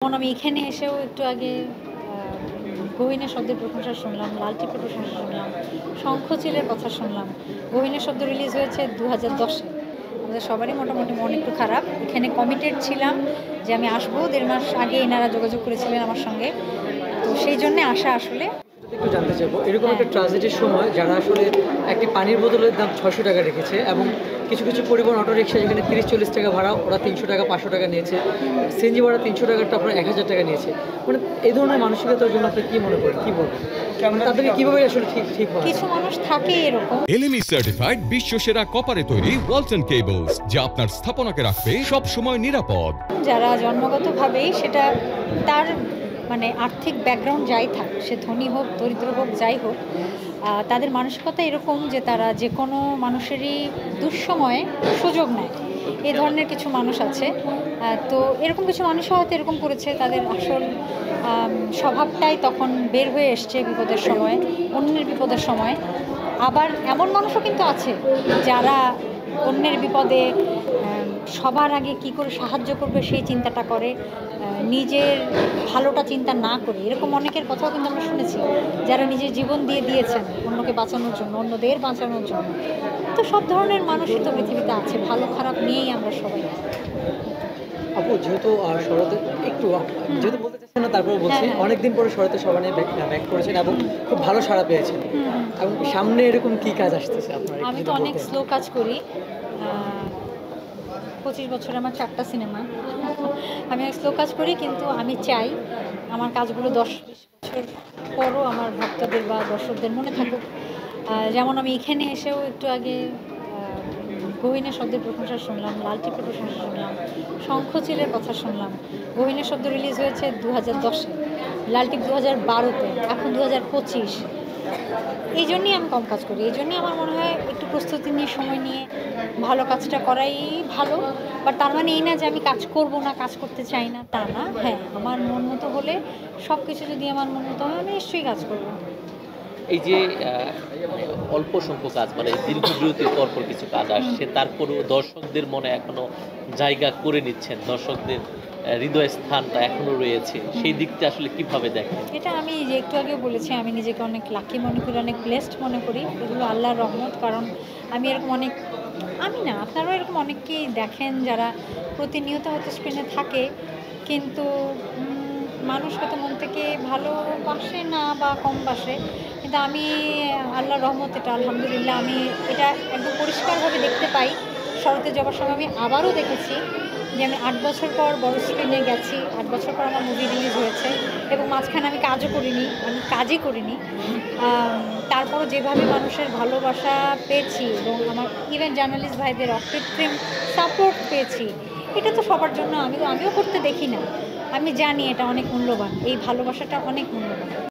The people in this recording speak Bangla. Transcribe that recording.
যেমন আমি এখানে এসেও একটু আগে গহীনের শব্দের প্রশংসা শুনলাম, লাল টিপের প্রশংসা শুনলাম, শঙ্খচিলের কথা শুনলাম। গহীনের শব্দ রিলিজ হয়েছে 2010-এ। আমাদের সবারই মোটামুটি মন একটু খারাপ। এখানে কমিটেড ছিলাম যে আমি আসবো, 1.5 মাস আগে এনারা যোগাযোগ করেছিলেন আমার সঙ্গে, তো সেই জন্যে আসা আসলে। একটু জানতে চাইবো, এরকম একটা ট্রাজেডির সময় যারা আসলে একটি পানির বোতলের দাম 600 টাকা রেখেছে এবং কিছু কিছু পরিবহন অটো রিক্সা যেখানে 30-40 টাকা ভাড়া, ওরা 300 টাকা 500 টাকা নিয়েছে, সিএনজি ভাড়া 300 টাকাটা আপনার 1000 টাকা নিয়েছে। মানে এই ধরনের মানসিকতার জন্য আপনি কি মনে করেন, কি বলবেন, তাদেরকে কিভাবে আসলে ঠিক হয়? কিছু মানুষ থাকে এরকম। এলএমই সার্টিফাইড বিশ্ব সেরা কপারে তৈরি ওয়ালটন কেবলস, যা আপনার স্থাপনাকে রাখবে সব সময় নিরাপদ। যারা জন্মগতভাবেই সেটা তার মানে আর্থিক ব্যাকগ্রাউন্ড যাই থাক, সে ধনী হোক দরিদ্র হোক যাই হোক, তাদের মানসিকতা এরকম যে তারা যে কোনো মানুষেরই দুঃসময়ে সুযোগ নেয়। এই ধরনের কিছু মানুষ আছে। তো এরকম কিছু মানুষ হয়তো এরকম করেছে, তাদের আসল স্বভাবটাই তখন বের হয়ে এসছে বিপদের সময়, অন্যের বিপদের সময়। আবার এমন মানুষও কিন্তু আছে যারা অন্যের বিপদে সবার আগে কি করে সাহায্য করবে সেই চিন্তাটা করে, নিজের ভালোটা চিন্তা না করে। এরকম অনেকের কথাও কিন্তু আমরা শুনেছি, যারা নিজের জীবন দিয়ে দিয়েছেন অন্যকে বাঁচানোর জন্য, অন্যদের বাঁচানোর জন্য। তো সব ধরনের মানুষই তো পৃথিবীতে আছে, ভালো খারাপ নিয়েই আমরা সবাই। আপু, যেহেতু শরতে একটু যেহেতু বলতে চাচ্ছেন না, তারপরে বলছি, অনেকদিন পরে শরতে সবাই ব্যাক করেছেন এবং খুব ভালো সাড়া পেয়েছেন, এবং সামনে এরকম কি কাজ আসতেছে আপনার? আমি তো অনেক স্লো কাজ করি। 25 বছরে আমার 4টা সিনেমা। আমি অনেক স্লো কাজ করি, কিন্তু আমি চাই আমার কাজগুলো 10-20 বছর পরও আমার ভক্তদের বা দর্শকদের মনে থাকুক। যেমন আমি এখানে এসেও একটু আগে গহীনের শব্দের প্রশংসা শুনলাম, লাল টিপের প্রশংসা শুনলাম, শঙ্খচিলের কথা শুনলাম। গহীনের শব্দ রিলিজ হয়েছে 2010-এ, লাল টিপ 2012-তে, এখন 2025। এই জন্যই আমি কম কাজ করি। এই জন্যই আমার মনে হয় একটু প্রস্তুতি নিয়ে সময় নিয়ে ভালো কাজটা করাই ভালো। বাট তার মানে এই না যে আমি কাজ করব না, কাজ করতে চাই না, তা না। হ্যাঁ, আমার মন মতো হলে, সব কিছু যদি আমার মন মতো হয়, আমি নিশ্চয়ই কাজ করব। এই যে মানে অল্প সংখ্যক কাজ, মানে দীর্ঘ বিরতির পরপর কিছু কাজ আসছে, তারপরেও দর্শকদের মনে এখনো জায়গা করে নিচ্ছেন, দর্শকদের হৃদয় স্থানটা এখনো রয়েছে, সেই দিকটা আসলে কিভাবে দেখেন? এটা আমি যে একটু আগেও বলেছি, আমি নিজেকে অনেক লাকি মনে করি, অনেক ব্লেসড মনে করি। এগুলো আল্লাহর রহমত। কারণ আমি এরকম অনেক, আমি না, আপনারাও এরকম অনেককেই দেখেন যারা প্রতিনিয়ত হয়তো স্ক্রিনে থাকে, কিন্তু মানুষ হয়তো মন থেকে ভালোবাসে না বা কম বাসে। কিন্তু আমি আল্লাহর রহমত, এটা আলহামদুলিল্লাহ, আমি এটা একদম পরিষ্কারভাবে দেখতে পাই। শরতে যাওয়ার সময় আমি আবারও দেখেছি যে আমি 8 বছর পর বড় স্ক্রিনে গেছি, 8 বছর পর আমার মুভি রিলিজ হয়েছে, এবং মাঝখানে আমি কাজও করিনি, আমি কাজই করিনি। তারপরও যেভাবে মানুষের ভালোবাসা পেয়েছি এবং আমার ইভেন জার্নালিস্ট ভাইদের অকৃত্রিম সাপোর্ট পেয়েছি, এটা তো সবার জন্য। আমিও করতে দেখি না, আমি জানি এটা অনেক মূল্যবান, এই ভালোবাসাটা অনেক মূল্যবান।